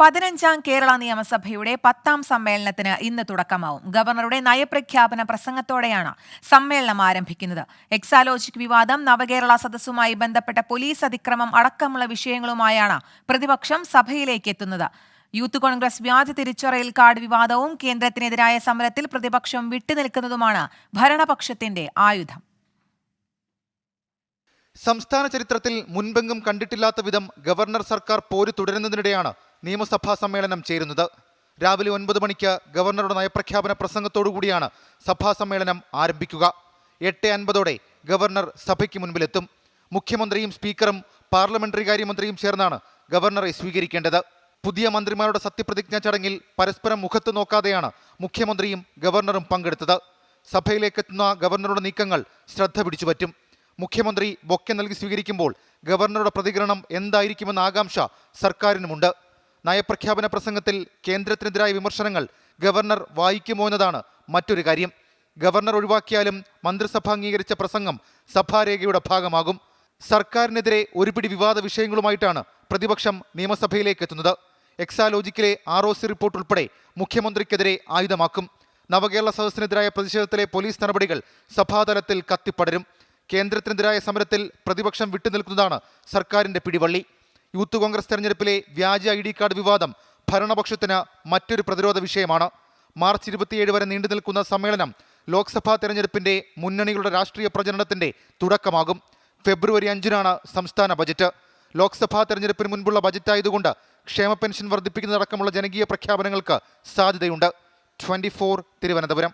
15ാം കേരള നിയമസഭയുടെ 10ാം സമ്മേളനത്തിന് ഇന്ന് തുടക്കമാവും. ഗവർണറുടെ നയപ്രഖ്യാപന പ്രസംഗത്തോടെയാണ് സമ്മേളനം ആരംഭിക്കുന്നത്. എക്സാലോജിക് വിവാദം, നവകേരള സദസ്സുമായി ബന്ധപ്പെട്ട പോലീസ് അതിക്രമം അടക്കമുള്ള വിഷയങ്ങളുമായാണ് പ്രതിപക്ഷം സഭയിലേക്ക് എത്തുന്നത്. യൂത്ത് കോൺഗ്രസ് വ്യാജ തിരിച്ചറിയൽ കാർഡ് വിവാദവും കേന്ദ്രത്തിനെതിരായ സമരത്തിൽ പ്രതിപക്ഷം വിട്ടുനിൽക്കുന്നതുമാണ് ഭരണപക്ഷത്തിന്റെ ആയുധം. സംസ്ഥാന ചരിത്രത്തിൽ മുൻപെങ്കും കണ്ടിട്ടില്ലാത്ത വിധം ഗവർണർ സർക്കാർ പോര് തുടരുന്നതിനിടെയാണ് നിയമസഭാ സമ്മേളനം ചേരുന്നത്. രാവിലെ 9 മണിക്ക് ഗവർണറുടെ നയപ്രഖ്യാപന പ്രസംഗത്തോടുകൂടിയാണ് സഭാ സമ്മേളനം ആരംഭിക്കുക. 8:50 ഗവർണർ സഭയ്ക്ക് മുൻപിലെത്തും. മുഖ്യമന്ത്രിയും സ്പീക്കറും പാർലമെന്ററി കാര്യമന്ത്രിയും ചേർന്നാണ് ഗവർണറെ സ്വീകരിക്കേണ്ടത്. പുതിയ മന്ത്രിമാരുടെ സത്യപ്രതിജ്ഞാ ചടങ്ങിൽ പരസ്പരം മുഖത്ത് നോക്കാതെയാണ് മുഖ്യമന്ത്രിയും ഗവർണറും പങ്കെടുത്തത്. സഭയിലേക്കെത്തുന്ന ഗവർണറുടെ നീക്കങ്ങൾ ശ്രദ്ധ പിടിച്ചുപറ്റും. മുഖ്യമന്ത്രി ബൊക്കെ നൽകി സ്വീകരിക്കുമ്പോൾ ഗവർണറുടെ പ്രതികരണം എന്തായിരിക്കുമെന്ന ആകാംക്ഷ സർക്കാരിനുമുണ്ട്. നയപ്രഖ്യാപന പ്രസംഗത്തിൽ കേന്ദ്രത്തിനെതിരായ വിമർശനങ്ങൾ ഗവർണർ വായിക്കുമോ എന്നതാണ് മറ്റൊരു കാര്യം. ഗവർണർ ഒഴിവാക്കിയാലും മന്ത്രിസഭ അംഗീകരിച്ച പ്രസംഗം സഭാരേഖയുടെ ഭാഗമാകും. സർക്കാരിനെതിരെ ഒരുപിടി വിവാദ വിഷയങ്ങളുമായിട്ടാണ് പ്രതിപക്ഷം നിയമസഭയിലേക്ക് എത്തുന്നത്. എക്സാലോജിക്കിലെ ROC റിപ്പോർട്ട് ഉൾപ്പെടെ മുഖ്യമന്ത്രിക്കെതിരെ ആയുധമാക്കും. നവകേരള സദസ്സിനെതിരായ പ്രതിഷേധത്തിലെ പോലീസ് നടപടികൾ സഭാതലത്തിൽ കത്തിപ്പടരും. കേന്ദ്രത്തിനെതിരായ സമരത്തിൽ പ്രതിപക്ഷം വിട്ടുനിൽക്കുന്നതാണ് സർക്കാരിന്റെ പിടിവള്ളി. യൂത്ത് കോൺഗ്രസ് തെരഞ്ഞെടുപ്പിലെ വ്യാജ ID കാർഡ് വിവാദം ഭരണപക്ഷത്തിന് മറ്റൊരു പ്രതിരോധ വിഷയമാണ്. മാർച്ച് 27 വരെ നീണ്ടു നിൽക്കുന്ന സമ്മേളനം ലോക്സഭാ തെരഞ്ഞെടുപ്പിന്റെ മുന്നണികളുടെ രാഷ്ട്രീയ പ്രചരണത്തിന്റെ തുടക്കമാകും. ഫെബ്രുവരി 5-നാണ് സംസ്ഥാന ബജറ്റ്. ലോക്സഭാ തെരഞ്ഞെടുപ്പിന് മുൻപുള്ള ബജറ്റായതുകൊണ്ട് ക്ഷേമ പെൻഷൻ വർദ്ധിപ്പിക്കുന്നതടക്കമുള്ള ജനകീയ പ്രഖ്യാപനങ്ങൾക്ക് സാധ്യതയുണ്ട്. 24 തിരുവനന്തപുരം.